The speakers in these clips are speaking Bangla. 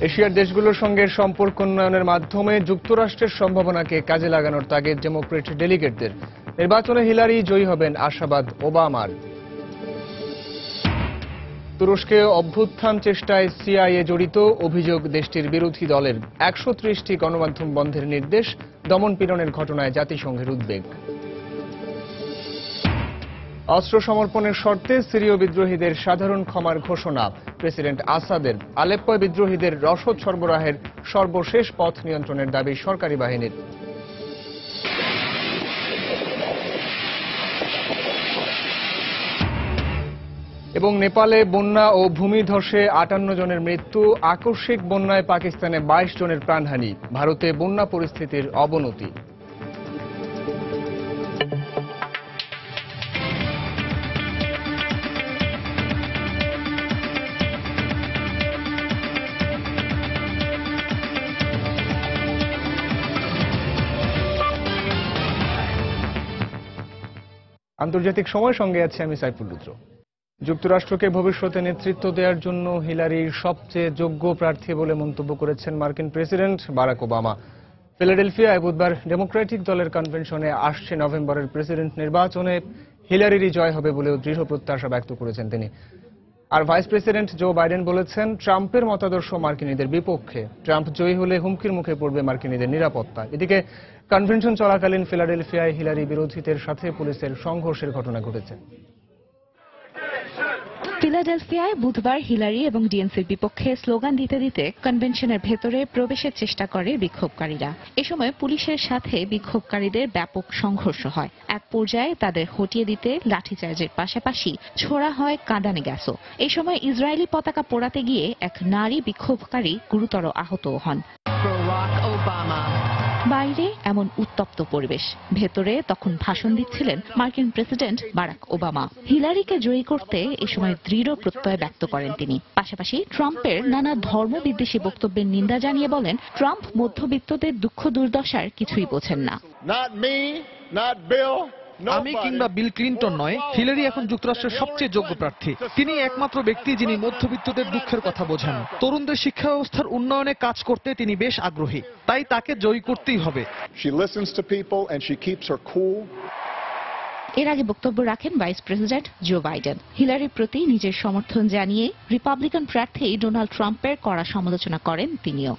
এশিয়ার দেশগুলোর সঙ্গে সম্পর্ক উন্নয়নের মাধ্যমে যুক্তরাষ্ট্রের সম্ভাবনাকে কাজে লাগানোর তাগিদ ডেমোক্রেট ডেলিগেটদের। নির্বাচনে হিলারি জয়ী হবেন আশাবাদ ওবামার। তুরস্কে অভ্যুত্থান চেষ্টায় সিআইএ জড়িত অভিযোগ দেশটির বিরোধী দলের। ১৩০টি গণমাধ্যম বন্ধের নির্দেশ। দমনপীড়নের ঘটনায় জাতিসংঘের উদ্বেগ। অস্ত্র সমর্পণের শর্তে সিরীয় বিদ্রোহীদের সাধারণ ক্ষমার ঘোষণা। প্রেসিডেন্ট আসাদের। আলেপ্পোয় বিদ্রোহীদের রসদ সরবরাহের সর্বশেষ পথ নিয়ন্ত্রণের দাবি সরকারি বাহিনীর। এবং নেপালে বন্যা ও ভূমিধসে ৫৮ জনের মৃত্যু। আকস্মিক বন্যায় পাকিস্তানে ২২ জনের প্রাণহানি। ভারতে বন্যা পরিস্থিতির অবনতি। আন্তর্জাতিক সময় সঙ্গে আছে আমি সাইফুল রুদ্র। যুক্তরাষ্ট্রকে ভবিষ্যতে নেতৃত্ব দেওয়ার জন্য হিলারির সবচেয়ে যোগ্য প্রার্থী বলে মন্তব্য করেছেন মার্কিন প্রেসিডেন্ট বারাক ওবামা। ফিলাডেলফিয়ায় বুধবার ডেমোক্রেটিক দলের কনভেনশনে আসছে নভেম্বরের প্রেসিডেন্ট নির্বাচনে হিলারিরই জয় হবে বলেও দৃঢ় প্রত্যাশা ব্যক্ত করেছেন তিনি। আর ভাইস প্রেসিডেন্ট জো বাইডেন বলেছেন ট্রাম্পের মতাদর্শ মার্কিনীদের বিপক্ষে। ট্রাম্প জয়ী হলে হুমকির মুখে পড়বে মার্কিনীদের নিরাপত্তা। এদিকে কনভেনশন চলাকালীন ফিলাডেলফিয়ায় হিলারি বিরোধীদের সাথে পুলিশের সংঘর্ষের ঘটনা ঘটেছে। ফিলাডেলফিয়ায় বুধবার হিলারি এবং ডিএনসির বিপক্ষে স্লোগান দিতে দিতে কনভেনশনের ভেতরে প্রবেশের চেষ্টা করে বিক্ষোভকারীরা। এ সময় পুলিশের সাথে বিক্ষোভকারীদের ব্যাপক সংঘর্ষ হয়। এক পর্যায়ে তাদের হটিয়ে দিতে লাঠিচার্জের পাশাপাশি ছোড়া হয় কাঁদানে গ্যাসও। এই সময় ইসরায়েলি পতাকা পোড়াতে গিয়ে এক নারী বিক্ষোভকারী গুরুতর আহত হন। বাইরে এমন উত্তপ্ত পরিবেশ, ভেতরে তখন ভাষণ দিচ্ছিলেন মার্কিন প্রেসিডেন্ট বারাক ওবামা। হিলারিকে জয়ী করতে এ সময় দৃঢ় প্রত্যয় ব্যক্ত করেন তিনি। পাশাপাশি ট্রাম্পের নানা ধর্মবিদ্বেষী বক্তব্যের নিন্দা জানিয়ে বলেন ট্রাম্প মধ্যবিত্তদের দুঃখ দুর্দশার কিছুই বোঝেন না। আমি কিংবা বিল ক্লিন্টন নয়, হিলারি এখন যুক্তরাষ্ট্রের সবচেয়ে যোগ্য প্রার্থী। তিনি একমাত্র ব্যক্তি যিনি মধ্যবিত্তদের দুঃখের কথা বোঝেন। তরুণদের শিক্ষা ব্যবস্থার উন্নয়নে কাজ করতে তিনি বেশ আগ্রহী, তাই তাকে জয়ী করতেই হবে। এর আগে বক্তব্য রাখেন ভাইস প্রেসিডেন্ট জো বাইডেন। হিলারির প্রতি নিজের সমর্থন জানিয়ে রিপাবলিকান প্রার্থী ডোনাল্ড ট্রাম্পের কড়া সমালোচনা করেন তিনিও।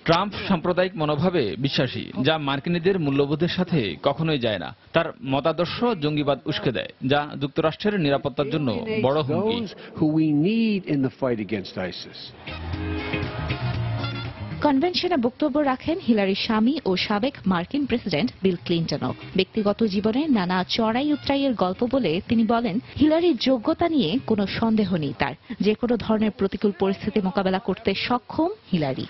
ট্রাম্প সাম্প্রদায়িক মনোভাবে বিশ্বাসী, যা মার্কিনীদের মূল্যবোধের সাথে কখনোই যায় না। তার মতাদর্শ জঙ্গিবাদ উস্কে দেয়, যা যুক্তরাষ্ট্রের নিরাপত্তার জন্য বড় হুমকি। কনভেনশনে বক্তব্য রাখেন হিলারির স্বামী ও সাবেক মার্কিন প্রেসিডেন্ট বিল ক্লিন্টনও। ব্যক্তিগত জীবনে নানা চড়াই উতরাইয়ের গল্প বলে তিনি বলেন হিলারির যোগ্যতা নিয়ে কোনো সন্দেহ নেই তার। যে কোনো ধরনের প্রতিকূল পরিস্থিতি মোকাবেলা করতে সক্ষম হিলারি।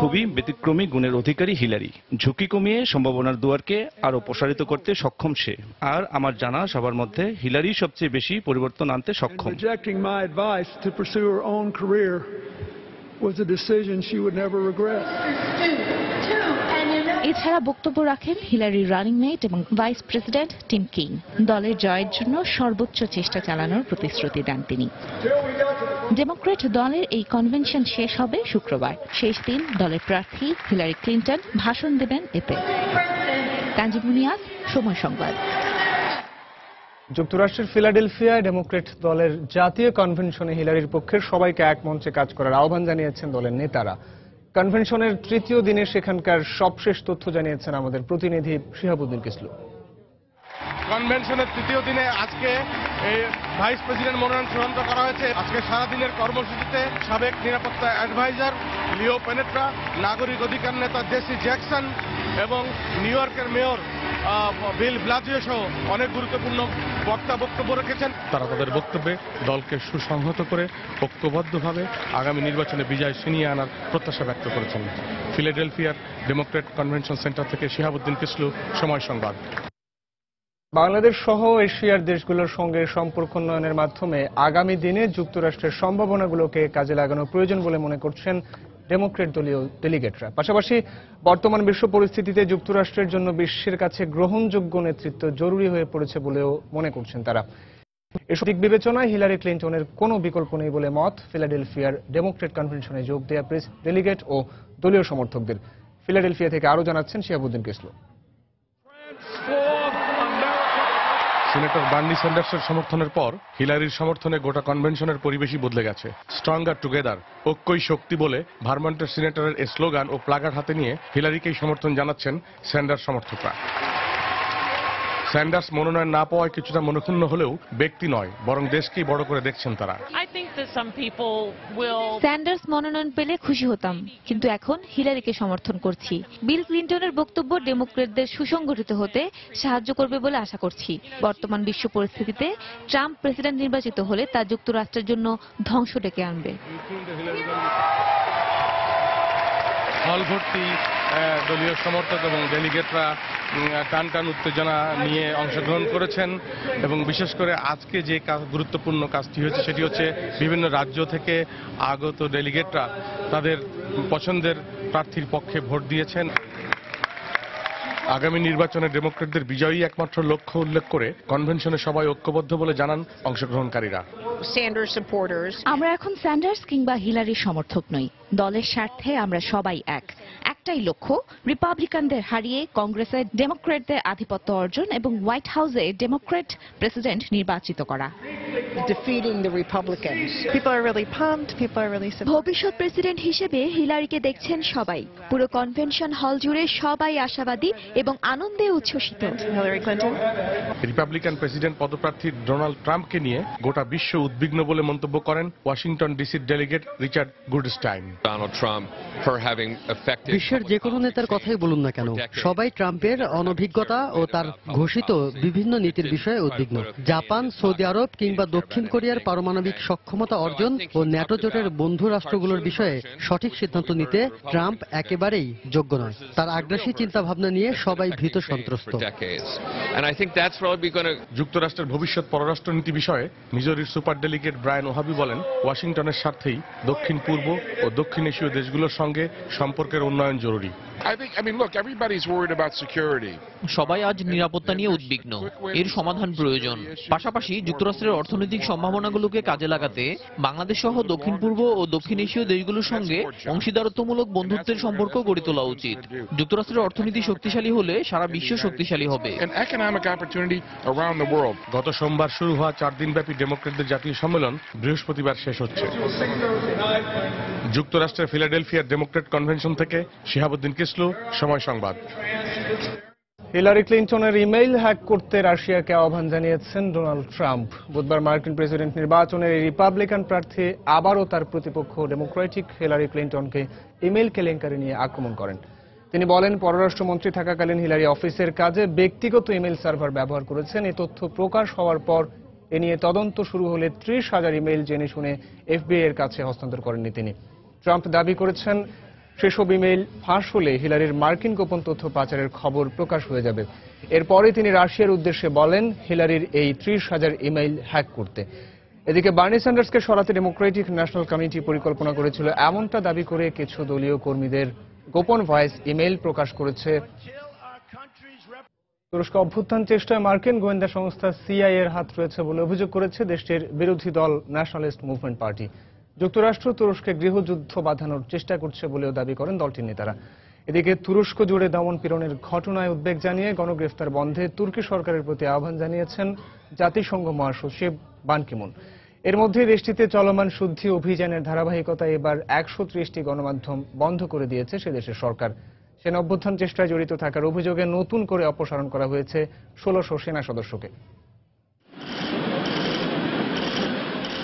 খুবই ব্যতিক্রমী গুণের অধিকারী হিলারি। ঝুঁকি কমিয়ে সম্ভাবনার দুয়ারকে আরো প্রসারিত করতে সক্ষম সে। আর আমার জানা সবার মধ্যে হিলারি সবচেয়ে বেশি পরিবর্তন আনতে সক্ষম। এছাড়া বক্তব্য রাখেন হিলারির রানিং মেট এবং ভাইস প্রেসিডেন্ট টিম কিং। দলের জয়ের জন্য সর্বোচ্চ চেষ্টা চালানোর প্রতিশ্রুতি দেন তিনি। ডেমোক্রেট দলের এই কনভেনশন শেষ হবে শুক্রবার। শেষ দিন দলের প্রার্থী হিলারি ক্লিন্টন ভাষণ দেবেন এতে। তানজিম মুনিয়াজ, সময় সংবাদ। যুক্তরাষ্ট্রের ফিলাডেলফিয়ায় ডেমোক্রেট দলের জাতীয় কনভেনশনে হিলারির পক্ষের সবাইকে এক মঞ্চে কাজ করার আহ্বান জানিয়েছেন দলের নেতারা। কনভেনশনের তৃতীয় দিনে সেখানকার সবশেষ তথ্য জানিয়েছেন আমাদের প্রতিনিধি শিহাবুদ্দিন কিসলু। কনভেনশনের তৃতীয় দিনে আজকে ভাইস প্রেসিডেন্ট মনোনয়ন চূড়ান্ত করা হয়েছে। আজকে সারাদিনের কর্মসূচিতে সাবেক নিরাপত্তা অ্যাডভাইজার লিও পেনেট্রা, নাগরিক অধিকার নেতা জেসি জ্যাকসন এবং নিউ ইয়র্কের মেয়র বিল ব্লাজিও সহ অনেক গুরুত্বপূর্ণ বক্তা বক্তব্য রেখেছেন। তারা তাদের বক্তব্যে দলকে সুসংহত করে ঐক্যবদ্ধভাবে আগামী নির্বাচনে বিজয় ছিনিয়ে আনার প্রত্যাশা ব্যক্ত করেছেন। ফিলাডেলফিয়ার ডেমোক্রেট কনভেনশন সেন্টার থেকে শিহাবুদ্দিন কিসলু, সময় সংবাদ। বাংলাদেশ সহ এশিয়ার দেশগুলোর সঙ্গে সম্পর্ক উন্নয়নের মাধ্যমে আগামী দিনে যুক্তরাষ্ট্রের সম্ভাবনাগুলোকে কাজে লাগানো প্রয়োজন বলে মনে করছেন ডেমোক্রেট দলীয় ডেলিগেটরা। পাশাপাশি বর্তমান বিশ্ব পরিস্থিতিতে যুক্তরাষ্ট্রের জন্য বিশ্বের কাছে গ্রহণযোগ্য নেতৃত্ব জরুরি হয়ে পড়েছে বলেও মনে করছেন তারা। এসব দিক বিবেচনায় হিলারি ক্লিনটনের কোনো বিকল্প নেই বলে মত ফিলাডেলফিয়ার ডেমোক্রেট কনভেনশনে যোগ দেয়া প্রেস ডেলিগেট ও দলীয় সমর্থকদের। ফিলাডেলফিয়া থেকে আরও জানাচ্ছেন শিহাবুদ্দিন কিসলু। সিনেটর বার্নি স্যান্ডার্সের সমর্থনের পর হিলারির সমর্থনে গোটা কনভেনশনের পরিবেশই বদলে গেছে। স্ট্রঙ্গার টুগেদার, ঐক্যই শক্তি বলে ভারমন্টের সিনেটরের এই স্লোগান ও প্লাকার্ড হাতে নিয়ে হিলারিকেই সমর্থন জানাচ্ছেন স্যান্ডার্স সমর্থকরা। স্যান্ডার্স মনোনয়ন না পাওয়ায় কিছুটা মনক্ষুণ্ণ হলেও ব্যক্তি নয়, বরং দেশকেই বড় করে দেখছেন তারা। স্যান্ডার্স মনোনয়ন পেলে খুশি হতাম, কিন্তু এখন হিলারিকে সমর্থন করছি। বিল ক্লিনটনের বক্তব্য ডেমোক্রেটদের সুসংগঠিত হতে সাহায্য করবে বলে আশা করছি। বর্তমান বিশ্ব পরিস্থিতিতে ট্রাম্প প্রেসিডেন্ট নির্বাচিত হলে তা যুক্তরাষ্ট্রের জন্য ধ্বংস ডেকে আনবে। হল ভর্তি দলীয় সমর্থক এবং ডেলিগেটরা টান টান উত্তেজনা নিয়ে অংশগ্রহণ করেছেন এবং বিশেষ করে আজকে যে গুরুত্বপূর্ণ কাজটি হয়েছে সেটি হচ্ছে বিভিন্ন রাজ্য থেকে আগত ডেলিগেটরা তাদের পছন্দের প্রার্থীর পক্ষে ভোট দিয়েছেন। আগামী নির্বাচনে ডেমোক্রেটদের বিজয়ী একমাত্র লক্ষ্য উল্লেখ করে কনভেনশনে সবাই ঐক্যবদ্ধ বলে জানান অংশগ্রহণকারীরা। আমরা এখন স্যান্ডার্স কিংবা হিলারির সমর্থক নই। দলের স্বার্থে আমরা সবাই একটাই লক্ষ্য, রিপাবলিকানদের হারিয়ে কংগ্রেসে ডেমোক্রেটদের আধিপত্য অর্জন এবং হোয়াইট হাউসে ডেমোক্রেট প্রেসিডেন্ট নির্বাচিত করা। ভবিষ্যৎ প্রেসিডেন্ট হিসেবে হিলারিকে দেখছেন সবাই। পুরো কনভেনশন হল জুড়ে সবাই আশাবাদী এবং আনন্দে উচ্ছ্বসিত। রিপাবলিকান প্রেসিডেন্ট পদপ্রার্থী ডোনাল্ড ট্রাম্পকে নিয়ে গোটা বিশ্ব উদ্বিগ্ন বলে মন্তব্য করেন ওয়াশিংটন ডিসির ডেলিগেট রিচার্ড গুডস্টাইন। বিশ্বের যে কোনো নেতার কথাই বলুন না কেন, সবাই ট্রাম্পের অনভিজ্ঞতা ও তার ঘোষিত বিভিন্ন নীতির বিষয়ে উদ্বিগ্ন। জাপান, সৌদি আরব কিংবা দক্ষিণ কোরিয়ার পারমাণবিক সক্ষমতা অর্জন ও ন্যাটো জোটের বন্ধু রাষ্ট্রগুলোর বিষয়ে সঠিক সিদ্ধান্ত নিতে ট্রাম্প একেবারেই যোগ্য নয়। তার আগ্রাসী চিন্তা ভাবনা নিয়ে সবাই ভীত সন্ত্রস্ত। যুক্তরাষ্ট্রের ভবিষ্যৎ পররাষ্ট্রনীতি বিষয়ে মিজোরির সুপার ডেলিগেট ব্রায়ান ওহাবি বলেন, ওয়াশিংটনের স্বার্থেই দক্ষিণ পূর্ব ও দক্ষিণ এশীয় দেশগুলোর সঙ্গে সম্পর্কের উন্নয়ন জরুরি। সবাই আজ নিরাপত্তা নিয়ে উদ্বিগ্ন, এর সমাধান প্রয়োজন। পাশাপাশি যুক্তরাষ্ট্রের অর্থনৈতিক সম্ভাবনাগুলোকে কাজে লাগাতে বাংলাদেশ সহ দক্ষিণ পূর্ব ও দক্ষিণ এশীয় দেশগুলোর সঙ্গে অংশীদারত্বমূলক বন্ধুত্বের সম্পর্ক গড়ে তোলা উচিত। যুক্তরাষ্ট্রের অর্থনীতি শক্তিশালী হলে সারা বিশ্ব শক্তিশালী হবে। গত সোমবার শুরু হওয়া 4 দিনব্যাপী ডেমোক্রেটদের জাতীয় সম্মেলন বৃহস্পতিবার শেষ হচ্ছে। যুক্তরাষ্ট্রের ফিলাডেলফিয়ার ডেমোক্রেট কনভেনশন থেকে শিহাবুদ্দিন কিসলু, সময় সংবাদ। হিলারি ক্লিনটনের ইমেইল হ্যাক করতে রাশিয়াকে আহ্বান জানিয়েছেন ডোনাল্ড ট্রাম্প। বুধবার মার্কিন প্রেসিডেন্ট নির্বাচনের রিপাবলিকান প্রার্থী আবারও তার প্রতিপক্ষ ডেমোক্রেটিক হিলারি ক্লিনটনকে ইমেইল কেলেঙ্কারি নিয়ে আক্রমণ করেন। তিনি বলেন, পররাষ্ট্রমন্ত্রী থাকাকালীন হিলারি অফিসের কাজে ব্যক্তিগত ইমেইল সার্ভার ব্যবহার করেছেন। এই তথ্য প্রকাশ হওয়ার পর এ নিয়ে তদন্ত শুরু হলে 30,000 ইমেইল জেনে শুনে এফবিআই এর কাছে হস্তান্তর করেননি তিনি। ট্রাম্প দাবি করেছেন, সেসব ইমেইল ফাঁস হলে হিলারির মার্কিন গোপন তথ্য পাচারের খবর প্রকাশ হয়ে যাবে। এরপরে তিনি রাশিয়ার উদ্দেশ্যে বলেন হিলারির এই 30,000 ইমেইল হ্যাক করতে। এদিকে বার্নি স্যান্ডার্সকে সরাতে ডেমোক্রেটিক ন্যাশনাল কমিটি পরিকল্পনা করেছিল এমনটা দাবি করে কিছু দলীয় কর্মীদের গোপন ভয়েস ইমেইল প্রকাশ করেছে। তুরস্ক অভ্যুত্থান চেষ্টায় মার্কিন গোয়েন্দা সংস্থা সিআইএ এর হাত রয়েছে বলে অভিযোগ করেছে দেশটির বিরোধী দল ন্যাশনালিস্ট মুভমেন্ট পার্টি। যুক্তরাষ্ট্র তুরস্কে গৃহযুদ্ধ বাঁধানোর চেষ্টা করছে বলেও দাবি করেন দলটির নেতারা। এদিকে তুরস্ক জুড়ে দমন পীড়নের ঘটনায় উদ্বেগ জানিয়ে গণগ্রেফতার বন্ধে তুর্কি সরকারের প্রতি আহ্বান জানিয়েছেন জাতিসংঘ মহাসচিব বান কি মুন। এর মধ্যে দেশটিতে চলমান শুদ্ধি অভিযানের ধারাবাহিকতায় এবার 130টি গণমাধ্যম বন্ধ করে দিয়েছে সে দেশের সরকার। সেনা অভ্যুত্থান চেষ্টায় জড়িত থাকার অভিযোগে নতুন করে অপসারণ করা হয়েছে 1600 সেনা সদস্যকে।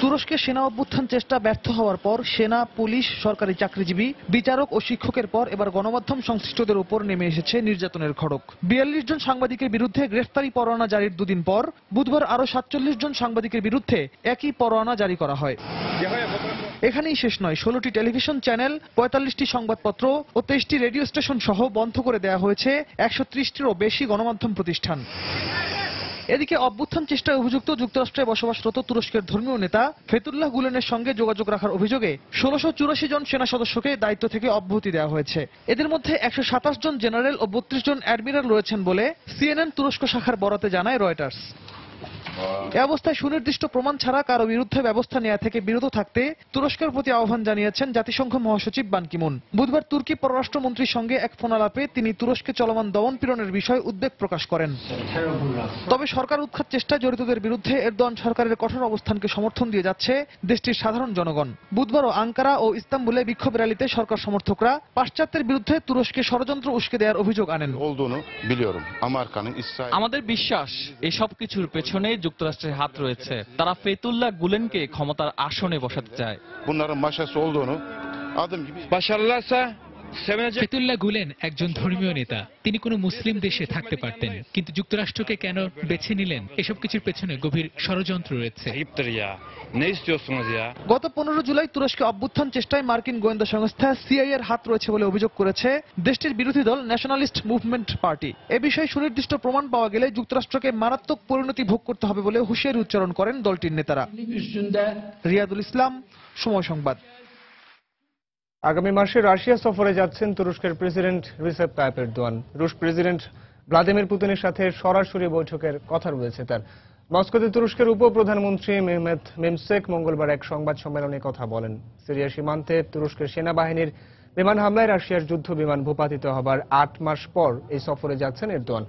তুরস্কে সেনা অভ্যুত্থান চেষ্টা ব্যর্থ হওয়ার পর সেনা, পুলিশ, সরকারি চাকরিজীবী, বিচারক ও শিক্ষকের পর এবার গণমাধ্যম সংশ্লিষ্টদের উপর নেমে এসেছে নির্যাতনের খড়গ। 42 জন সাংবাদিকের বিরুদ্ধে গ্রেফতারি পরোয়ানা জারির 2 দিন পর বুধবার আরও 47 জন সাংবাদিকের বিরুদ্ধে একই পরোয়ানা জারি করা হয়। এখানেই শেষ নয়, 16টি টেলিভিশন চ্যানেল, 45টি সংবাদপত্র ও 23টি রেডিও স্টেশন সহ বন্ধ করে দেওয়া হয়েছে 130টিরও বেশি গণমাধ্যম প্রতিষ্ঠান। এদিকে অভ্যুত্থান চেষ্টায় অভিযুক্ত যুক্তরাষ্ট্রে বসবাসরত তুরস্কের ধর্মীয় নেতা ফেতুল্লাহ গুলেনের সঙ্গে যোগাযোগ রাখার অভিযোগে 1684 জন সেনা সদস্যকে দায়িত্ব থেকে অব্যাহতি দেওয়া হয়েছে। এদের মধ্যে 127 জন জেনারেল ও 32 জন অ্যাডমিরাল রয়েছেন বলে সিএনএন তুরস্ক শাখার বরাতে জানায় রয়টার্স। এ অবস্থায় সুনির্দিষ্ট প্রমাণ ছাড়া কারো বিরুদ্ধে ব্যবস্থা নেওয়া থেকে বিরত থাকতে তুরস্কের প্রতি আহ্বান জানিয়েছেন জাতিসংঘ মহাসচিব বান কি মুন। বুধবার তুর্কি পররাষ্ট্রমন্ত্রীর সঙ্গে এক ফোনালাপে তিনি তুরস্কে চলমান দমন-পীড়নের বিষয়ে উদ্বেগ প্রকাশ করেন। তবে সরকার উৎখাত চেষ্টায় জড়িতদের বিরুদ্ধে এরদোয়ান সরকারের কঠোর অবস্থানকে সমর্থন দিয়ে যাচ্ছে দেশটির সাধারণ জনগণ। বুধবারও আঙ্কারা ও ইস্তাম্বুলে বিক্ষোভ র্যালিতে সরকার সমর্থকরা পাশ্চাত্যের বিরুদ্ধে তুরস্কে ষড়যন্ত্র উস্কে দেওয়ার অভিযোগ আনেন। আমাদের বিশ্বাস এসব কিছুর পেছনে যুক্তরাষ্ট্রের হাত রয়েছে। তারা ফেতুল্লাহ গুলেনকে ক্ষমতার আসনে বসাতে চায়। ফেতুল্লাহ গুলেন একজন ধর্মীয় নেতা। তিনি কোনো মুসলিম দেশে থাকতে পারতেন, কিন্তু যুক্তরাষ্ট্রকে কেন বেছে নিলেন? এসব কিছুর পেছনে গভীর ষড়যন্ত্র রয়েছে। গত 15 জুলাই তুরস্কে অভ্যুত্থান চেষ্টায় মার্কিন গোয়েন্দা সংস্থা সিআইএ এর হাত রয়েছে বলে অভিযোগ করেছে দেশটির বিরোধী দল ন্যাশনালিস্ট মুভমেন্ট পার্টি। এ বিষয়ে সুনির্দিষ্ট প্রমাণ পাওয়া গেলে যুক্তরাষ্ট্রকে মারাত্মক পরিণতি ভোগ করতে হবে বলে হুঁশিয়ারি উচ্চারণ করেন দলটির নেতারা। রিয়াদুল ইসলাম, সময় সংবাদ। আগামী মাসে রাশিয়া সফরে যাচ্ছেন তুরস্কের প্রেসিডেন্ট রিসেপ তাইপ এরদোয়ান। রুশ প্রেসিডেন্ট ভ্লাদিমির পুতিনের সাথে সরাসরি বৈঠকের কথা রয়েছে তার। মস্কোতে তুরস্কের উপপ্রধানমন্ত্রী মেহমেত মিমসেক মঙ্গলবার এক সংবাদ সম্মেলনে কথা বলেন। সিরিয়া সীমান্তে তুরস্কের সেনাবাহিনীর বিমান হামলায় রাশিয়ার যুদ্ধ বিমান ভূপাতিত হবার 8 মাস পর এই সফরে যাচ্ছেন এরদোয়ান।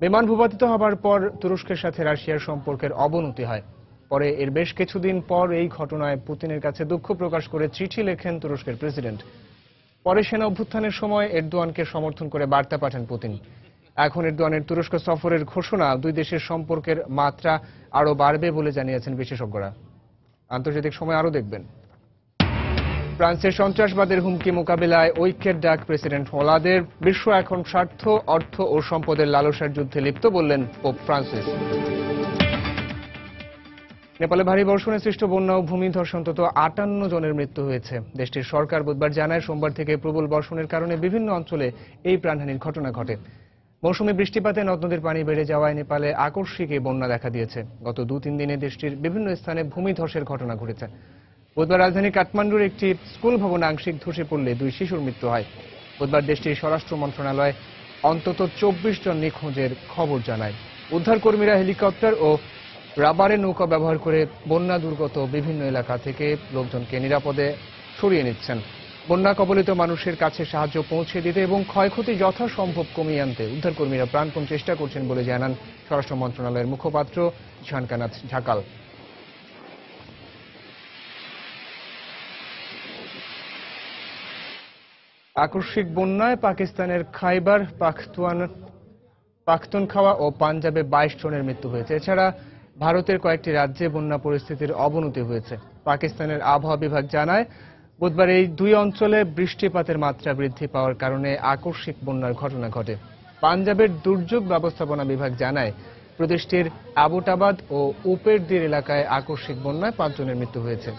বিমান ভূপাতিত হবার পর তুরস্কের সাথে রাশিয়ার সম্পর্কের অবনতি হয়। পরে এর বেশ কিছুদিন পর এই ঘটনায় পুতিনের কাছে দুঃখ প্রকাশ করে চিঠি লেখেন তুরস্কের প্রেসিডেন্ট। পরে সেনা অভ্যুত্থানের সময় এরদোয়ানকে সমর্থন করে বার্তা পাঠান পুতিন। এখন এরদোয়ানের তুরস্ক সফরের ঘোষণা দুই দেশের সম্পর্কের মাত্রা আরো বাড়বে বলে জানিয়েছেন বিশেষজ্ঞরা। আন্তর্জাতিক সময় আরো দেখবেন। ফ্রান্সের সন্ত্রাসবাদের হুমকি মোকাবিলায় ঐক্যের ডাক প্রেসিডেন্ট হোলাদের। বিশ্ব এখন স্বার্থ, অর্থ ও সম্পদের লালসার যুদ্ধে লিপ্ত বললেন পোপ ফ্রান্সিস। নেপালে ভারী বর্ষণে সৃষ্ট বন্যা ও ভূমিধস অন্তত 58 জনের মৃত্যু হয়েছে। দেশটির সরকার বুধবার জানায়, সোমবার থেকে প্রবল বর্ষণের কারণে বিভিন্ন অঞ্চলে এই প্রাণহানির ঘটনা ঘটে। মৌসুমী বৃষ্টিপাতে নদ নদীর পানি বেড়ে যাওয়ায় নেপালে আকস্মিক এই বন্যা দেখা দিয়েছে। গত 2-3 দিনে দেশটির বিভিন্ন স্থানে ভূমিধসের ঘটনা ঘটেছে। বুধবার রাজধানী কাঠমান্ডুর একটি স্কুল ভবন আংশিক ধসে পড়লে 2 শিশুর মৃত্যু হয়। বুধবার দেশটির স্বরাষ্ট্র মন্ত্রণালয় অন্তত 24 জন নিখোঁজের খবর জানায়। উদ্ধারকর্মীরা হেলিকপ্টার ও রাবারের নৌকা ব্যবহার করে বন্যা দুর্গত বিভিন্ন এলাকা থেকে লোকজনকে নিরাপদে সরিয়ে নিচ্ছেন। বন্যা কবলিত মানুষের কাছে সাহায্য পৌঁছে দিতে এবং ক্ষয়ক্ষতি যথাসম্ভব কমিয়ে আনতে উদ্ধারকর্মীরা প্রাণপণ চেষ্টা করছেন বলে জানান স্বরাষ্ট্র মন্ত্রণালয়ের মুখপাত্র ঝানকানাথ ঝাকাল। আকস্মিক বন্যায় পাকিস্তানের খাইবার পাখতুনখাওয়া ও পাঞ্জাবে 22 জনের মৃত্যু হয়েছে। এছাড়া ভারতের কয়েকটি রাজ্যে বন্যা পরিস্থিতির অবনতি হয়েছে। পাকিস্তানের আবহাওয়া বিভাগ জানায়, বুধবার এই 2 অঞ্চলে বৃষ্টিপাতের মাত্রা বৃদ্ধি পাওয়ার কারণে আকস্মিক বন্যার ঘটনা ঘটে। পাঞ্জাবের দুর্যোগ ব্যবস্থাপনা বিভাগ জানায়, প্রদেশটির আবোটাবাদ ও উপেরদির এলাকায় আকস্মিক বন্যায় 5 জনের মৃত্যু হয়েছে।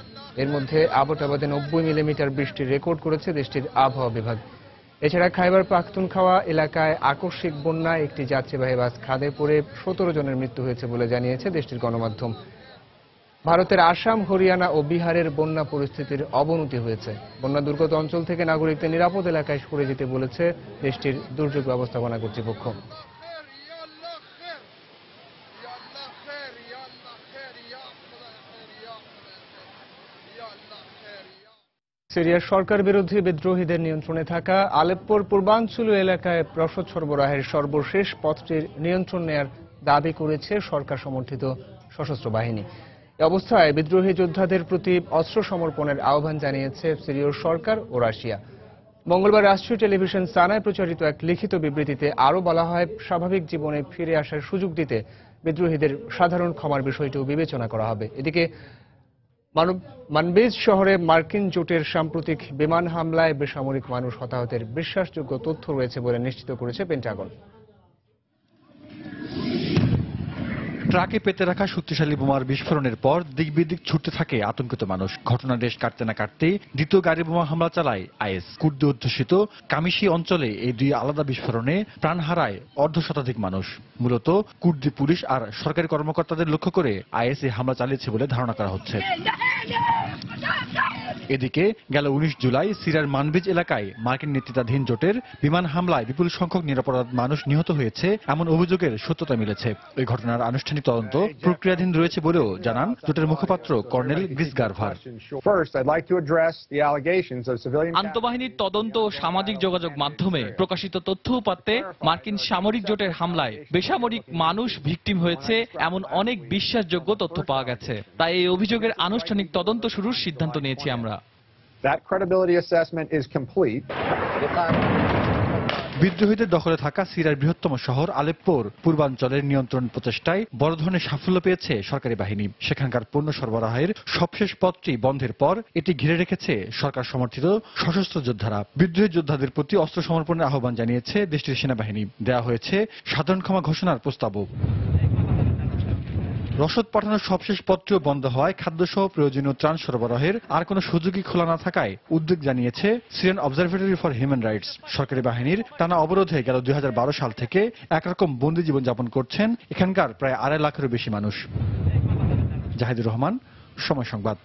এর মধ্যে আবোটাবাদে 90 মিলিমিটার বৃষ্টির রেকর্ড করেছে দেশটির আবহাওয়া বিভাগ। এছাড়া খাইবার পাখতুনখাওয়া এলাকায় আকস্মিক বন্যায় একটি যাত্রীবাহী বাস খাদে পড়ে 17 জনের মৃত্যু হয়েছে বলে জানিয়েছে দেশটির গণমাধ্যম। ভারতের আসাম, হরিয়ানা ও বিহারের বন্যা পরিস্থিতির অবনতি হয়েছে। বন্যা দুর্গত অঞ্চল থেকে নাগরিকদের নিরাপদ এলাকায় সরে যেতে বলেছে দেশটির দুর্যোগ ব্যবস্থাপনা কর্তৃপক্ষ। সিরিয়ার সরকার বিরোধী বিদ্রোহীদের নিয়ন্ত্রণে থাকা আলেপ্পোর পূর্বাঞ্চলীয় এলাকায় রসদ সরবরাহের সর্বশেষ পথটির নিয়ন্ত্রণ নেয়ার দাবি করেছে সরকার সমর্থিত সশস্ত্র বাহিনী। এ অবস্থায় বিদ্রোহী যোদ্ধাদের প্রতি অস্ত্র সমর্পণের আহ্বান জানিয়েছে সিরীয় সরকার ও রাশিয়া। মঙ্গলবার রাষ্ট্রীয় টেলিভিশন সানায় প্রচারিত এক লিখিত বিবৃতিতে আরও বলা হয়, স্বাভাবিক জীবনে ফিরে আসার সুযোগ দিতে বিদ্রোহীদের সাধারণ ক্ষমার বিষয়টিও বিবেচনা করা হবে। এদিকে মানবিজ শহরে মার্কিন জোটের সাম্প্রতিক বিমান হামলায় বেসামরিক মানুষ হতাহতের বিশ্বাসযোগ্য তথ্য রয়েছে বলে নিশ্চিত করেছে পেন্টাগন। ট্রাকে পেতে রাখা শক্তিশালী বোমার বিস্ফোরণের পর দিক বিদিক ছুটতে থাকে আতঙ্কিত মানুষ। ঘটনার রেশ কাটতে না কাটতেই দ্বিতীয় গাড়ি বোমা হামলা চালায় আইএস। কুর্দি অধ্যুষিত কামিশি অঞ্চলে এই 2 আলাদা বিস্ফোরণে প্রাণ হারায় অর্ধশতাধিক মানুষ। মূলত কুর্দি পুলিশ আর সরকারি কর্মকর্তাদের লক্ষ্য করে আইএস এই হামলা চালিয়েছে বলে ধারণা করা হচ্ছে। এদিকে গেল 19 জুলাই সিরিয়ার মানবিজ এলাকায় মার্কিন নেতৃত্বাধীন জোটের বিমান হামলায় বিপুল সংখ্যক নিরপরাধ মানুষ নিহত হয়েছে এমন অভিযোগের সত্যতা মিলেছে। ওই ঘটনার আনুষ্ঠানিক তদন্ত প্রক্রিয়াধীন রয়েছে বলেও জানান জোটের মুখপাত্র কর্নেল গ্রিসগারভার। আন্তঃবাহিনীর তদন্ত ও সামাজিক যোগাযোগ মাধ্যমে প্রকাশিত তথ্য উপাত্তে মার্কিন সামরিক জোটের হামলায় বেসামরিক মানুষ ভিকটিম হয়েছে এমন অনেক বিশ্বাসযোগ্য তথ্য পাওয়া গেছে। তাই এই অভিযোগের আনুষ্ঠানিক তদন্ত শুরুর সিদ্ধান্ত নিয়েছি আমরা। বিদ্রোহীদের দখলে থাকা সিরিয়ার বৃহত্তম শহর আলেপ্পোর পূর্বাঞ্চলের নিয়ন্ত্রণ প্রচেষ্টায় বড় ধরনের সাফল্য পেয়েছে সরকারি বাহিনী। সেখানকার পণ্য সরবরাহের সবশেষ পথটি বন্ধের পর এটি ঘিরে রেখেছে সরকার সমর্থিত সশস্ত্র যোদ্ধারা। বিদ্রোহী যোদ্ধাদের প্রতি অস্ত্র সমর্পণের আহ্বান জানিয়েছে দেশটির সেনাবাহিনী। দেওয়া হয়েছে সাধারণ ক্ষমা ঘোষণার প্রস্তাবও। রসদ পাঠানোর সবশেষ পত্রও বন্ধ হওয়ায় খাদ্যসহ প্রয়োজনীয় ত্রাণ সরবরাহের আর কোনো সুযোগই খোলা না থাকায় উদ্বেগ জানিয়েছে Syrian observatory for human rights. সরকারি বাহিনীর টানা অবরোধে গেল 2012 সাল থেকে একরকম বন্দি জীবন যাপন করছেন এখানকার প্রায় 2.5 লাখেরও বেশি মানুষ। জাহিদুর রহমান, সময় সংবাদ।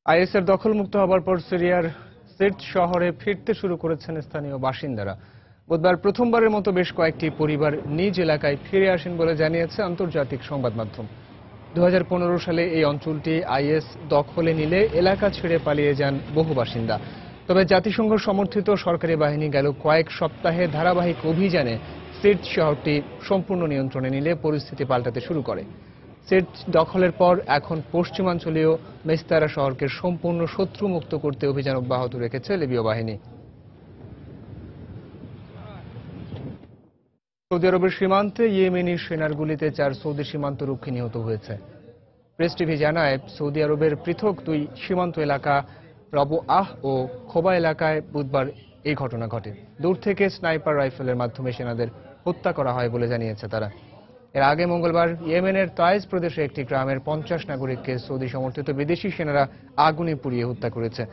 আইএসের দখলমুক্ত হবার পর সিরিয়ার সির্ত শহরে ফিরতে শুরু করেছেন স্থানীয় বাসিন্দারা। বুধবার প্রথমবারের মতো বেশ কয়েকটি পরিবার নিজ এলাকায় ফিরে আসেন বলে জানিয়েছে আন্তর্জাতিক সংবাদ মাধ্যম। 2015 সালে এই অঞ্চলটি আইএস দখলে নিলে এলাকা ছেড়ে পালিয়ে যান বহু বাসিন্দা। তবে জাতিসংঘ সমর্থিত সরকারি বাহিনী গেল কয়েক সপ্তাহে ধারাবাহিক অভিযানে সির্ত শহরটি সম্পূর্ণ নিয়ন্ত্রণে নিলে পরিস্থিতি পাল্টাতে শুরু করে। সির্ত দখলের পর এখন পশ্চিমাঞ্চলীয় মেস্তারা শহরকে সম্পূর্ণ শত্রুমুক্ত করতে অভিযান অব্যাহত রেখেছে লিবীয় বাহিনী। সৌদি আরবের সীমান্তে ইয়েমেনি সেনার গুলিতে 4 সৌদি সীমান্তরক্ষী নিহত হয়েছে। প্রেস টিভি জানায়, সৌদি আরবের পৃথক 2 সীমান্ত এলাকা রবআহ ও খোবা এলাকায় বুধবার এই ঘটনা ঘটে। দূর থেকে স্নাইপার রাইফেলের মাধ্যমে সেনাদের হত্যা করা হয় বলে জানিয়েছে তারা। এর আগে মঙ্গলবার ইয়েমেনের তাইজ প্রদেশে একটি গ্রামের 50 নাগরিককে সৌদি সমর্থিত বিদেশি সেনারা আগুনে পুড়িয়ে হত্যা করেছে।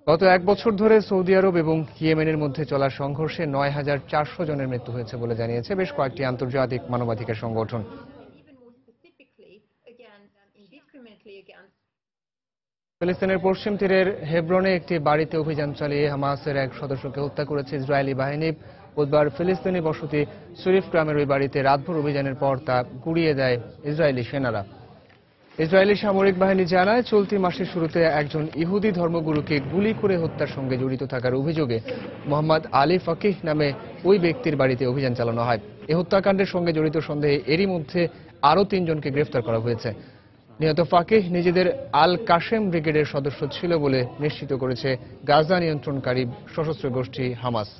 গত 1 বছর ধরে সৌদি আরব এবং ইয়েমেনের মধ্যে চলা সংঘর্ষে 9400 জনের মৃত্যু হয়েছে বলে জানিয়েছে বেশ কয়েকটি আন্তর্জাতিক মানবাধিকার সংগঠন। ফিলিস্তিনের পশ্চিম তীরের হেব্রনে একটি বাড়িতে অভিযান চালিয়ে হামাসের এক সদস্যকে হত্যা করেছে ইসরায়েলি বাহিনী। বুধবার ফিলিস্তিনি বসতি শরীফ গ্রামের ওই বাড়িতে রাতভর অভিযানের পর তা গুড়িয়ে দেয় ইসরায়েলি সেনারা। ইসরায়েলি সামরিক বাহিনী জানায়, চলতি মাসের শুরুতে একজন ইহুদি ধর্মগুরুকে গুলি করে হত্যার সঙ্গে জড়িত থাকার অভিযোগে মোহাম্মদ আলী ফাকিহ নামে ওই ব্যক্তির বাড়িতে অভিযান চালানো হয়। এই হত্যাকাণ্ডের সঙ্গে জড়িত সন্দেহে এরই মধ্যে আরও 3 জনকে গ্রেফতার করা হয়েছে। নিহত ফাকিহ নিজেদের আল কাশেম ব্রিগেডের সদস্য ছিল বলে নিশ্চিত করেছে গাজা নিয়ন্ত্রণকারী সশস্ত্র গোষ্ঠী হামাস।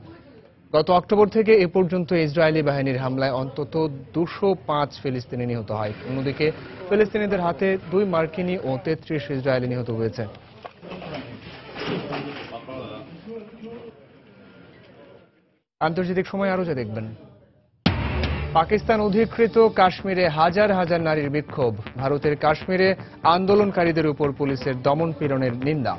গত অক্টোবর থেকে এ পর্যন্ত ইসরায়েলি বাহিনীর হামলায় অন্তত 205 ফিলিস্তিনি নিহত হয়। অন্যদিকে ফিলিস্তিনিদের হাতে 2 মার্কিনি ও 33 ইসরায়েলি নিহত হয়েছে। আন্তর্জাতিক সময় আরো যা দেখবেন। পাকিস্তান অধিকৃত কাশ্মীরে হাজার হাজার নারীর বিক্ষোভ। ভারতের কাশ্মীরে আন্দোলনকারীদের উপর পুলিশের দমন পীড়নের নিন্দা।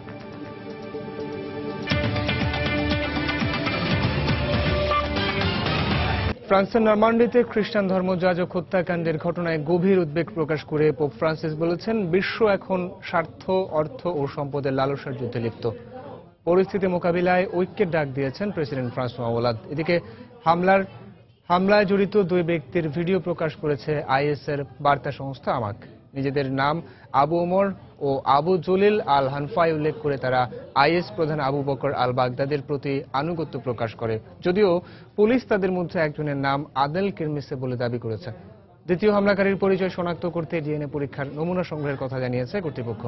ফ্রান্সের নরমান্ডিতে খ্রিস্টান ধর্মযাজক হত্যাকাণ্ডের ঘটনায় গভীর উদ্বেগ প্রকাশ করে পোপ ফ্রান্সিস বলেছেন, বিশ্ব এখন স্বার্থ, অর্থ ও সম্পদের লালসার যুদ্ধে লিপ্ত। পরিস্থিতি মোকাবিলায় ঐক্যের ডাক দিয়েছেন প্রেসিডেন্ট ফ্রান্সোয়া ওলাদ। এদিকে হামলায় জড়িত 2 ব্যক্তির ভিডিও প্রকাশ করেছে আইএসের বার্তা সংস্থা আমাক। নিজেদের নাম আবু ওমর ও আবু জলিল আল হানফাই উল্লেখ করে তারা আইএস প্রধান আবু বকর আল বাগদাদের প্রতি আনুগত্য প্রকাশ করে, যদিও পুলিশ তাদের মধ্যে একজনের নাম আদেল কিরমিসে বলে দাবি করেছে। দ্বিতীয় হামলাকারীর পরিচয় শনাক্ত করতে ডিএনএ পরীক্ষার নমুনা সংগ্রহের কথা জানিয়েছে কর্তৃপক্ষ।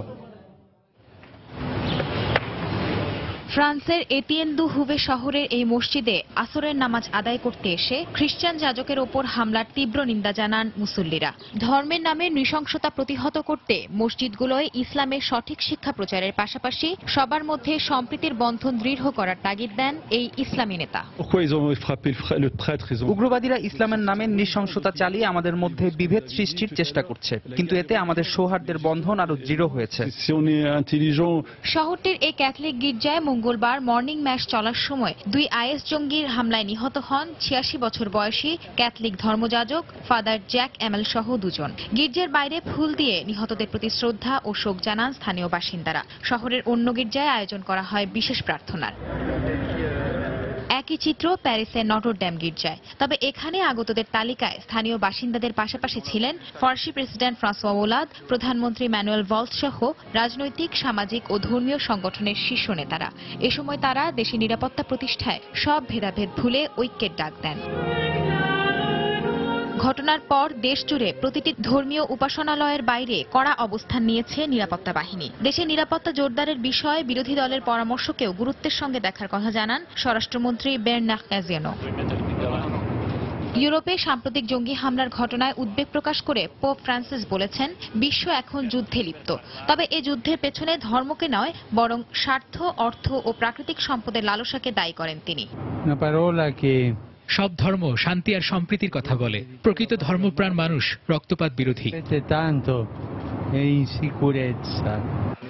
ফ্রান্সের এটিয়েন দু হুবে শহরের এই মসজিদে আসরের নামাজ আদায় করতে এসে খ্রিস্টান যাজকের ওপর হামলার তীব্র নিন্দা জানান মুসল্লিরা। ধর্মের নামে নৃশংসতা প্রতিহত করতে মসজিদগুলোয় ইসলামের সঠিক শিক্ষা প্রচারের পাশাপাশি সবার মধ্যে সম্প্রীতির বন্ধন দৃঢ় করার তাগিদ দেন এই ইসলামী নেতা। উগ্রবাদীরা ইসলামের নামে নৃশংসতা চালিয়ে আমাদের মধ্যে বিভেদ সৃষ্টির চেষ্টা করছে, কিন্তু এতে আমাদের সৌহার্দ্যের বন্ধন আরো দৃঢ় হয়েছে। শহরটির এই ক্যাথলিক গির্জায় মঙ্গলবার মর্নিং ম্যাশ চলার সময় 2 আইএস জঙ্গির হামলায় নিহত হন 86 বছর বয়সী ক্যাথলিক ধর্মযাজক ফাদার জ্যাক এমেল সহ 2 জন। গির্জার বাইরে ফুল দিয়ে নিহতদের প্রতি শ্রদ্ধা ও শোক জানান স্থানীয় বাসিন্দারা। শহরের অন্য গির্জায় আয়োজন করা হয় বিশেষ প্রার্থনার। একই চিত্র প্যারিসের নটর ডেম গির্জায়। তবে এখানে আগতদের তালিকায় স্থানীয় বাসিন্দাদের পাশাপাশি ছিলেন ফরাসি প্রেসিডেন্ট ফ্রান্সোয়া ওলাদ, প্রধানমন্ত্রী ম্যানুয়েল ভলস সহ রাজনৈতিক, সামাজিক ও ধর্মীয় সংগঠনের শীর্ষ নেতারা। এ সময় তারা দেশের নিরাপত্তা প্রতিষ্ঠায় সব ভেদাভেদ ভুলে ঐক্যের ডাক দেন। ঘটনার পর দেশ জুড়ে প্রতিটি ধর্মীয় উপাসনালয়ের বাইরে কড়া অবস্থান নিয়েছে নিরাপত্তা বাহিনী। দেশে নিরাপত্তা জোরদারের বিষয়ে বিরোধী দলের পরামর্শকেও গুরুত্বের সঙ্গে দেখার কথা জানান স্বরাষ্ট্রমন্ত্রী বেরনার্ড ক্যাজিয়ানো। ইউরোপে সাম্প্রতিক জঙ্গি হামলার ঘটনায় উদ্বেগ প্রকাশ করে পোপ ফ্রান্সিস বলেছেন, বিশ্ব এখন যুদ্ধে লিপ্ত। তবে এ যুদ্ধের পেছনে ধর্মকে নয়, বরং স্বার্থ, অর্থ ও প্রাকৃতিক সম্পদের লালসাকে দায়ী করেন তিনি। সব ধর্ম শান্তি আর সম্প্রীতির কথা বলে। প্রকৃত ধর্মপ্রাণ মানুষ রক্তপাত বিরোধী।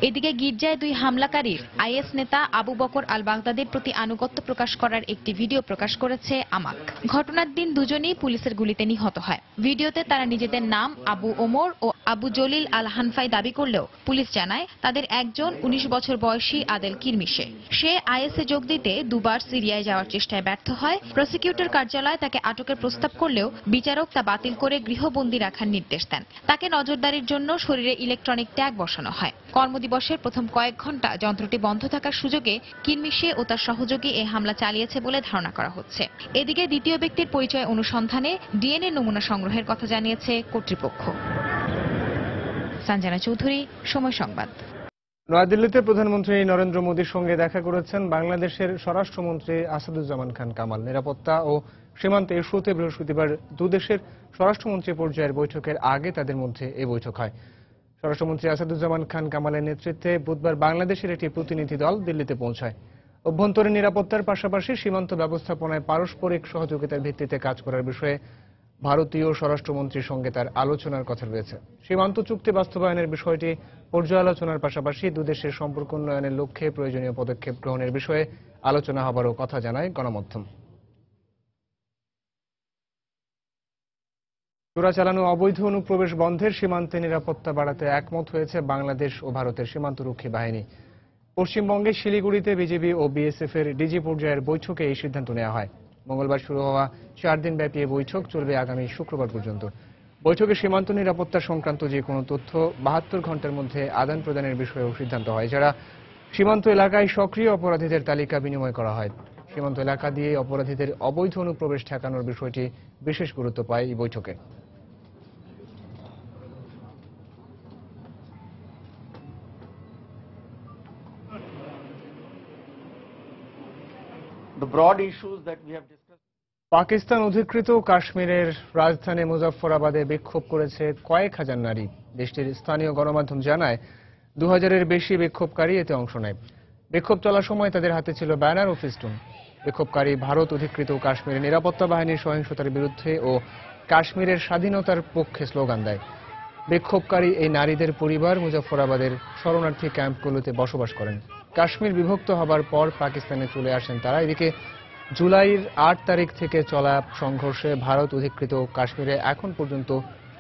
এদিকে গির্জায় 2 হামলাকারীর আইএস নেতা আবু বকর আল বাগদাদির প্রতি আনুগত্য প্রকাশ করার একটি ভিডিও প্রকাশ করেছে আমাক। ঘটনার দিন দুজনেই পুলিশের গুলিতে নিহত হয়। ভিডিওতে তারা নিজেদের নাম আবু ওমর ও আবু জলিল আল হানফাই দাবি করলেও পুলিশ জানায় তাদের একজন 19 বছর বয়সী আদেল কিরমিশে। সে আইএসে যোগ দিতে 2 বার সিরিয়ায় যাওয়ার চেষ্টায় ব্যর্থ হয়। প্রসিকিউটর কার্যালয় তাকে আটকের প্রস্তাব করলেও বিচারক তা বাতিল করে গৃহবন্দী রাখার নির্দেশ দেন। তাকে নজরদারির জন্য শরীরে ইলেকট্রনিক ট্যাগ বসানো হয়। কর্মদিবসের প্রথম কয়েক ঘন্টা যন্ত্রটি বন্ধ থাকার সুযোগে কিরমিশে ও তার সহযোগী এই হামলা চালিয়েছে বলে ধারণা করা হচ্ছে। এদিকে দ্বিতীয় ব্যক্তির পরিচয় অনুসন্ধানে ডিএনএ নমুনা সংগ্রহের কথা জানিয়েছে কর্তৃপক্ষ। সঞ্জনা চৌধুরী, সময় সংবাদ। নয়াদিল্লিতে প্রধানমন্ত্রী নরেন্দ্র মোদীর সঙ্গে দেখা করেছেন বাংলাদেশের স্বরাষ্ট্রমন্ত্রী আসাদুজ্জামান খান কামাল। নিরাপত্তা ও সীমান্ত ইস্যুতে বৃহস্পতিবার দুদেশের স্বরাষ্ট্রমন্ত্রী পর্যায়ের বৈঠকের আগে তাদের মধ্যে এই বৈঠক হয়। স্বরাষ্ট্রমন্ত্রী আসাদুজ্জামান খান কামালের নেতৃত্বে বুধবার বাংলাদেশের একটি প্রতিনিধি দল দিল্লিতে পৌঁছায়। অভ্যন্তরীণ নিরাপত্তার পাশাপাশি সীমান্ত ব্যবস্থাপনায় পারস্পরিক সহযোগিতার ভিত্তিতে কাজ করার বিষয়ে ভারতীয় স্বরাষ্ট্রমন্ত্রীর সঙ্গে তার আলোচনার কথা রয়েছে। সীমান্ত চুক্তি বাস্তবায়নের বিষয়টি পর্যালোচনার পাশাপাশি দুদেশের সম্পর্ক উন্নয়নের লক্ষ্যে প্রয়োজনীয় পদক্ষেপ গ্রহণের বিষয়ে আলোচনা হবারও কথা জানায় গণমাধ্যম। চোরাচালানো অবৈধ অনুপ্রবেশ বন্ধের সীমান্তে নিরাপত্তা বাড়াতে একমত হয়েছে বাংলাদেশ ও ভারতের সীমান্তরক্ষী বাহিনী। পশ্চিমবঙ্গের শিলিগুড়িতে বিজিবি ও বিএসএফ এর ডিজি পর্যায়ের বৈঠকে এই সিদ্ধান্ত নেওয়া হয়। মঙ্গলবার শুরু হওয়া 4 দিনব্যাপী এই বৈঠক চলবে আগামী শুক্রবার পর্যন্ত। বৈঠকে সীমান্ত নিরাপত্তা সংক্রান্ত যে কোনো তথ্য 72 ঘন্টার মধ্যে আদান প্রদানের বিষয়েও সিদ্ধান্ত হয়। যারা সীমান্ত এলাকায় সক্রিয় অপরাধীদের তালিকা বিনিময় করা হয়। সীমান্ত এলাকা দিয়ে অপরাধীদের অবৈধ অনুপ্রবেশ ঠেকানোর বিষয়টি বিশেষ গুরুত্ব পায় এই বৈঠকে। পাকিস্তান অধিকৃত কাশ্মীরের রাজধানী মুজফফরাবাদে বিক্ষোভ করেছে কয়েক হাজার নারী। দেশটির স্থানীয় গণমাধ্যম জানায় 2000-এর বেশি বিক্ষোভকারী এতে অংশ নেয়। বিক্ষোভ চলার সময় তাদের হাতে ছিল ব্যানার ও ফেস্টুন। বিক্ষোভকারী ভারত অধিকৃত কাশ্মীরের নিরাপত্তা বাহিনীর সহিংসতার বিরুদ্ধে ও কাশ্মীরের স্বাধীনতার পক্ষে স্লোগান দেয়। বিক্ষোভকারী এই নারীদের পরিবার মুজফফরাবাদের শরণার্থী ক্যাম্পগুলোতে বসবাস করেন। কাশ্মীর বিভক্ত হবার পর পাকিস্তানে চলে আসেন তারা। এদিকে জুলাইয়ের 8 তারিখ থেকে চলা সংঘর্ষে ভারত অধিকৃত কাশ্মীরে এখন পর্যন্ত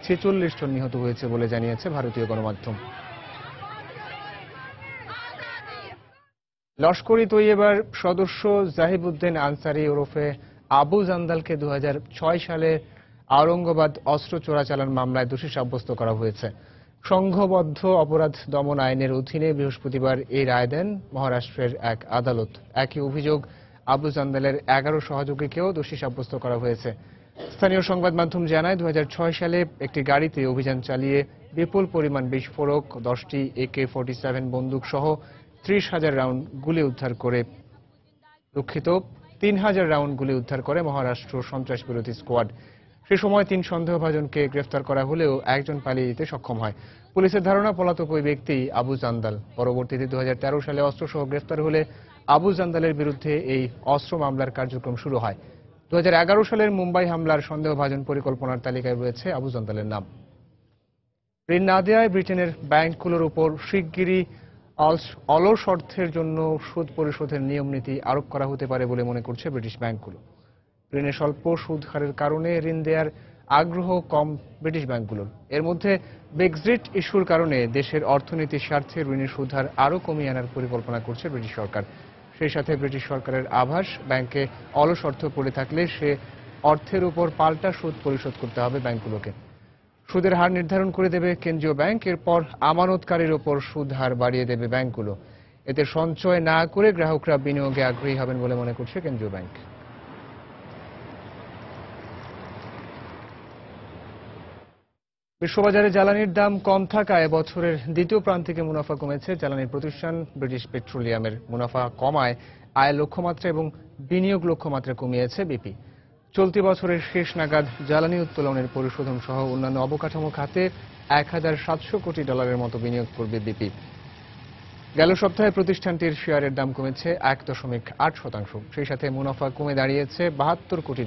46 জন নিহত হয়েছে বলে জানিয়েছে ভারতীয় গণমাধ্যম। লস্কর-ই তৈয়বার সদস্য জাহিবুদ্দিন আনসারি ওরফে আবু জান্দালকে 2006 সালে আওরঙ্গাবাদ অস্ত্র চোরাচালান মামলায় দোষী সাব্যস্ত করা হয়েছে। সংঘবদ্ধ অপরাধ দমন আইনের অধীনে বৃহস্পতিবার এই রায় দেন মহারাষ্ট্রের এক আদালত। একই অভিযোগ আবু জান্দালের 11 সহযোগীকেও দোষী সাব্যস্ত করা হয়েছে। স্থানীয় সংবাদ মাধ্যম জানায় 2006 সালে একটি গাড়িতে অভিযান চালিয়ে বিপুল পরিমাণ বিস্ফোরক, 10টি AK-47 বন্দুক সহ 30,000 রাউন্ড গুলি উদ্ধার করে 3,000 রাউন্ড গুলি উদ্ধার করে মহারাষ্ট্র সন্ত্রাস বিরোধী স্কোয়াড। সে সময় 3 সন্দেহভাজনকে গ্রেফতার করা হলেও একজন পালিয়ে যেতে সক্ষম হয়। পুলিশের ধারণা পলাতক ওই ব্যক্তি আবু জান্দাল। পরবর্তীতে 2013 সালে অস্ত্রসহ গ্রেফতার হলে আবু জান্দালের বিরুদ্ধে এই অস্ত্র মামলার কার্যক্রম শুরু হয়। 2011 সালের মুম্বাই হামলার সন্দেহভাজন পরিকল্পনার তালিকায় রয়েছে আবু জান্দালের নাম। ঋণ না দেওয়ায় ব্রিটেনের ব্যাংকগুলোর উপর শিগগিরই অলস অর্থের জন্য সুদ পরিশোধের নিয়ম নীতি আরোপ করা হতে পারে বলে মনে করছে ব্রিটিশ ব্যাংকগুলো। ঋণে স্বল্প সুদ হারের কারণে ঋণ দেওয়ার আগ্রহ কম ব্রিটিশ ব্যাংকগুলোর। এর মধ্যে ব্রেক্সিট ইস্যুর কারণে দেশের অর্থনীতির স্বার্থে ঋণের সুদ হার আরও কমিয়ে আনার পরিকল্পনা করছে ব্রিটিশ সরকার। সেই সাথে ব্রিটিশ সরকারের আভাস, ব্যাংকে অলস অর্থ পড়ে থাকলে সে অর্থের উপর পাল্টা সুদ পরিশোধ করতে হবে ব্যাংকগুলোকে। সুদের হার নির্ধারণ করে দেবে কেন্দ্রীয় ব্যাংক, এরপর আমানতকারীর ওপর সুদ হার বাড়িয়ে দেবে ব্যাংকগুলো। এতে সঞ্চয় না করে গ্রাহকরা বিনিয়োগে আগ্রহী হবেন বলে মনে করছে কেন্দ্রীয় ব্যাংক। বিশ্ববাজারে জ্বালানির দাম কম থাকায় বছরের দ্বিতীয় প্রান্তিকে মুনাফা কমেছে জ্বালানি প্রতিষ্ঠান ব্রিটিশ পেট্রোলিয়ামের। মুনাফা কমায় আয় লক্ষ্যমাত্রা এবং বিনিয়োগ লক্ষ্যমাত্রা কমিয়েছে বিপি। চলতি বছরের শেষ নাগাদ জ্বালানি উত্তোলনের পরিশোধন সহ অন্যান্য অবকাঠামো খাতে $1,700 কোটি মতো বিনিয়োগ করবে বিপি। গেল সপ্তাহে প্রতিষ্ঠানটির শেয়ারের দাম কমেছে 1.8%। সেই সাথে মুনাফা কমে দাঁড়িয়েছে $72 কোটি।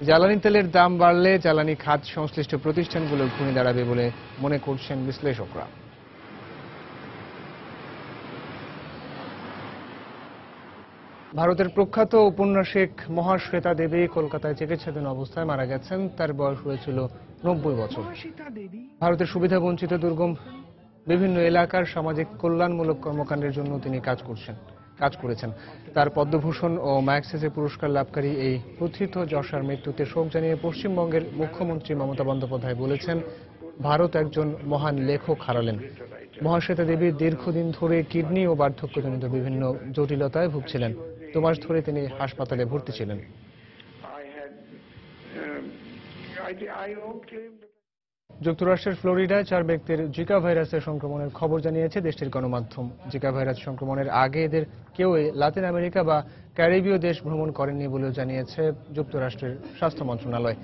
জ্বালানি তেলের দাম বাড়লে জ্বালানি খাত সংশ্লিষ্ট প্রতিষ্ঠানগুলো ঘুরে দাঁড়াবে বলে মনে করছেন বিশ্লেষকরা। ভারতের প্রখ্যাত ঔপন্যাসিক মহাশ্বেতা দেবী কলকাতায় চিকিৎসাধীন অবস্থায় মারা গেছেন। তার বয়স হয়েছিল 90 বছর। ভারতের সুবিধাবঞ্চিত দুর্গম বিভিন্ন এলাকার সামাজিক কল্যাণমূলক কর্মকাণ্ডের জন্য তিনি কাজ করেছেন। তার পদ্মভূষণ ও ম্যাগসেসে পুরস্কার লাভকারী এই প্রথিত যশার মৃত্যুতে শোক জানিয়ে পশ্চিমবঙ্গের মুখ্যমন্ত্রী মমতা বন্দ্যোপাধ্যায় বলেছেন, ভারত একজন মহান লেখক হারালেন। মহাশ্বেতা দেবী দীর্ঘদিন ধরে কিডনি ও বার্ধক্যজনিত বিভিন্ন জটিলতায় ভুগছিলেন। 2 মাস ধরে তিনি হাসপাতালে ভর্তি ছিলেন। যুক্তরাষ্ট্রের ফ্লোরিডায় 4 ব্যক্তির জিকা ভাইরাসের সংক্রমণের খবর জানিয়েছে দেশটির গণমাধ্যম। জিকা ভাইরাস সংক্রমণের আগে এদের কেউই লাতিন আমেরিকা বা ক্যারিবীয় দেশ ভ্রমণ করেননি বলেও জানিয়েছে যুক্তরাষ্ট্রের স্বাস্থ্য মন্ত্রণালয়।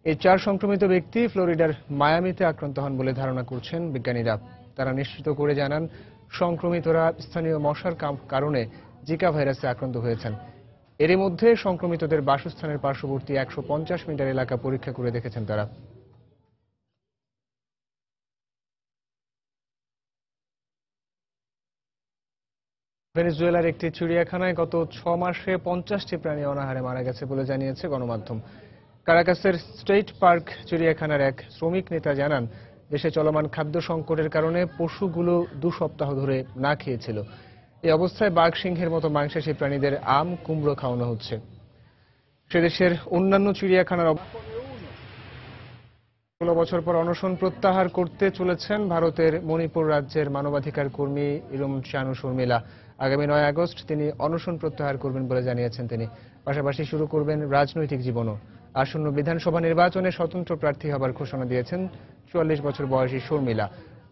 এই 4 সংক্রমিত ব্যক্তি ফ্লোরিডার মায়ামিতে আক্রান্ত হন বলে ধারণা করছেন বিজ্ঞানীরা। তারা নিশ্চিত করে জানান, সংক্রমিতরা স্থানীয় মশার কারণে জিকা ভাইরাসে আক্রান্ত হয়েছেন। এরই মধ্যে সংক্রমিতদের বাসস্থানের পার্শ্ববর্তী 150 মিটার এলাকা পরীক্ষা করে দেখেছেন তারা। ভেনেজুয়েলার একটি চিড়িয়াখানায় গত 6 মাসে 50টি প্রাণী অনাহারে মারা গেছে বলে জানিয়েছে গণমাধ্যম। কারাকাসের স্টেট পার্ক চিড়িয়াখানার এক শ্রমিক নেতা জানান, দেশে চলমান খাদ্য সংকটের কারণে পশুগুলো 2 সপ্তাহ ধরে না খেয়েছিল। এই অবস্থায় বাঘ, সিংহের মতো মাংসাশী প্রাণীদের আম, কুমড়ো খাওয়ানো হচ্ছে। সে দেশের অন্যান্য চিড়িয়াখানার 16 বছর পর অনশন প্রত্যাহার করতে চলেছেন ভারতের মণিপুর রাজ্যের মানবাধিকার কর্মী ইরম চানু শর্মিলা। আগামী 9 আগস্ট তিনি অনশন প্রত্যাহার করবেন বলে জানিয়েছেন তিনি। পাশাপাশি শুরু করবেন রাজনৈতিক জীবনও। আসন্ন বিধানসভা নির্বাচনে স্বতন্ত্র প্রার্থী হবার ঘোষণা দিয়েছেন 44 বছর বয়সী শর্মিলা।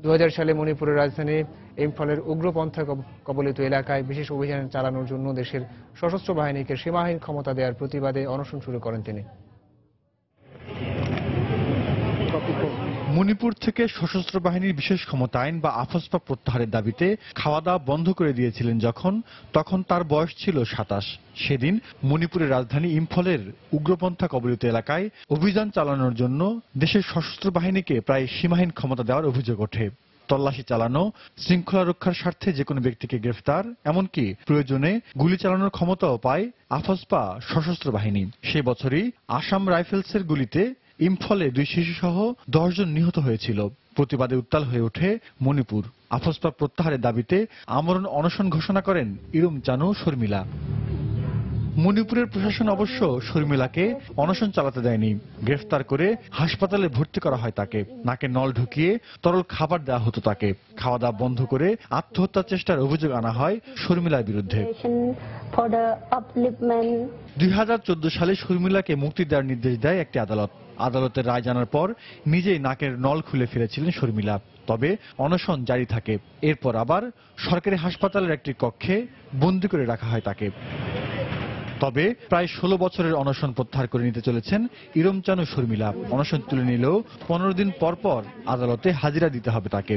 2000 সালে মণিপুরের রাজধানী ইম্ফলের উগ্রপন্থা কবলিত এলাকায় বিশেষ অভিযান চালানোর জন্য দেশের সশস্ত্র বাহিনীকে সীমাহীন ক্ষমতা দেওয়ার প্রতিবাদে অনশন শুরু করেন তিনি। মণিপুর থেকে সশস্ত্র বাহিনীর বিশেষ ক্ষমতা আইন বা আফস্পা প্রত্যাহারের দাবিতে খাওয়া দাওয়া বন্ধ করে দিয়েছিলেন তখন তার বয়স ছিল 27। সেদিন মণিপুরের রাজধানী ইম্ফলের উগ্রপন্থা কবলিত এলাকায় অভিযান চালানোর জন্য দেশের সশস্ত্র বাহিনীকে প্রায় সীমাহীন ক্ষমতা দেওয়ার অভিযোগ ওঠে। তল্লাশি চালানো, শৃঙ্খলা রক্ষার স্বার্থে যে কোনো ব্যক্তিকে গ্রেফতার, এমনকি প্রয়োজনে গুলি চালানোর ক্ষমতাও পায় আফস্পা সশস্ত্র বাহিনী। সে বছরই আসাম রাইফেলসের গুলিতে ইম্ফলে 2 শিশুসহ 10 জন নিহত হয়েছিল। প্রতিবাদে উত্তাল হয়ে ওঠে মণিপুর। আফস্পা প্রত্যাহারের দাবিতে আমরণ অনশন ঘোষণা করেন ইরম চানু শর্মিলা। মণিপুরের প্রশাসন অবশ্য শর্মিলাকে অনশন চালাতে দেয়নি। গ্রেফতার করে হাসপাতালে ভর্তি করা হয় তাকে। নাকে নল ঢুকিয়ে তরল খাবার দেওয়া হতো তাকে। খাওয়া দাওয়া বন্ধ করে আত্মহত্যার চেষ্টার অভিযোগ আনা হয় শর্মিলার বিরুদ্ধে। 2014 সালে শর্মিলাকে মুক্তি দেওয়ার নির্দেশ দেয় একটি আদালত। আদালতের রায় জানার পর নিজেই নাকের নল খুলে ফেলেছিলেন শর্মিলা। তবে অনশন জারি থাকে। এরপর আবার সরকারি হাসপাতালের একটি কক্ষে বন্দী করে রাখা হয় তাকে। তবে প্রায় 16 বছরের অনশন প্রত্যাহার করে নিতে চলেছেন ইরম চানু শর্মিলা। অনশন তুলে নিলেও 15 দিন পর পর আদালতে হাজিরা দিতে হবে তাকে।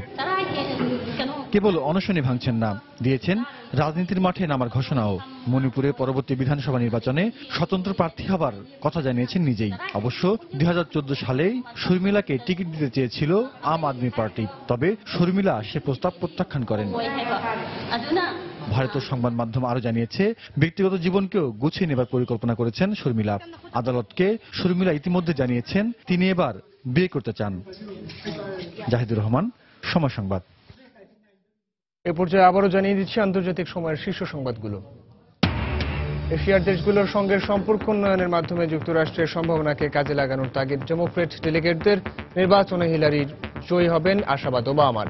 কেবল অনশনই ভাঙছেন না, দিয়েছেন রাজনীতির মাঠে নামার ঘোষণাও। মণিপুরে পরবর্তী বিধানসভা নির্বাচনে স্বতন্ত্র প্রার্থী হবার কথা জানিয়েছেন নিজেই। অবশ্য 2014 সালেই শর্মিলাকে টিকিট দিতে চেয়েছিল আম আদমি পার্টি, তবে শর্মিলা সে প্রস্তাব প্রত্যাখ্যান করেন। ভারতীয় সংবাদ মাধ্যম আরো জানিয়েছে, ব্যক্তিগত জীবনকেও গুছিয়ে নেবার পরিকল্পনা করেছেন শর্মিলা। আদালতকে শর্মিলা ইতিমধ্যে জানিয়েছেন তিনি এবার বিয়ে করতে চান। জাহিদুর রহমান, সময় সংবাদ। এ পর্যায়ে আবারও জানিয়ে দিচ্ছি আন্তর্জাতিক সময়ের শীর্ষ সংবাদগুলো। এশিয়ার দেশগুলোর সঙ্গে সম্পর্ক উন্নয়নের মাধ্যমে যুক্তরাষ্ট্রের সম্ভাবনাকে কাজে লাগানোর তাগিদ ডেমোক্রেট ডেলিগেটদের। নির্বাচনে হিলারির জয়ী হবেন আশাবাদ ওবামার।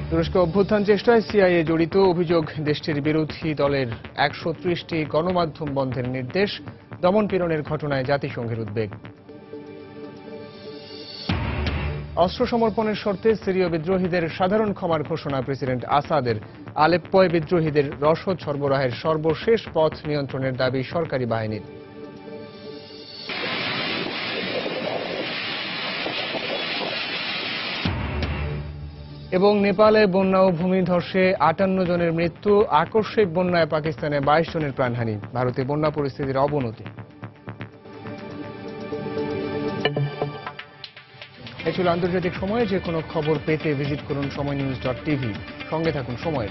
তুরস্ক অভ্যুত্থান চেষ্টায় সিআইএ জড়িত অভিযোগ, দেশটির বিরোধী দলের 130টি গণমাধ্যম বন্ধের নির্দেশ। দমন-পীড়নের ঘটনায় জাতিসংঘের উদ্বেগ। অস্ত্র সমর্পণের শর্তে সিরীয় বিদ্রোহীদের সাধারণ ক্ষমার ঘোষণা প্রেসিডেন্ট আসাদের। আলেপ্পোয় বিদ্রোহীদের রসদ সরবরাহের সর্বশেষ পথ নিয়ন্ত্রণের দাবি সরকারি বাহিনীর। এবং নেপালে বন্যা ও ভূমিধসে 58 জনের মৃত্যু, আকস্মিক বন্যায় পাকিস্তানে 22 জনের প্রাণহানি। ভারতে বন্যা পরিস্থিতির অবনতি। এ ছিল আন্তর্জাতিক সময়ে। যে কোনো খবর পেতে ভিজিট করুন সময়নিউজ.tv। সঙ্গে থাকুন সময়।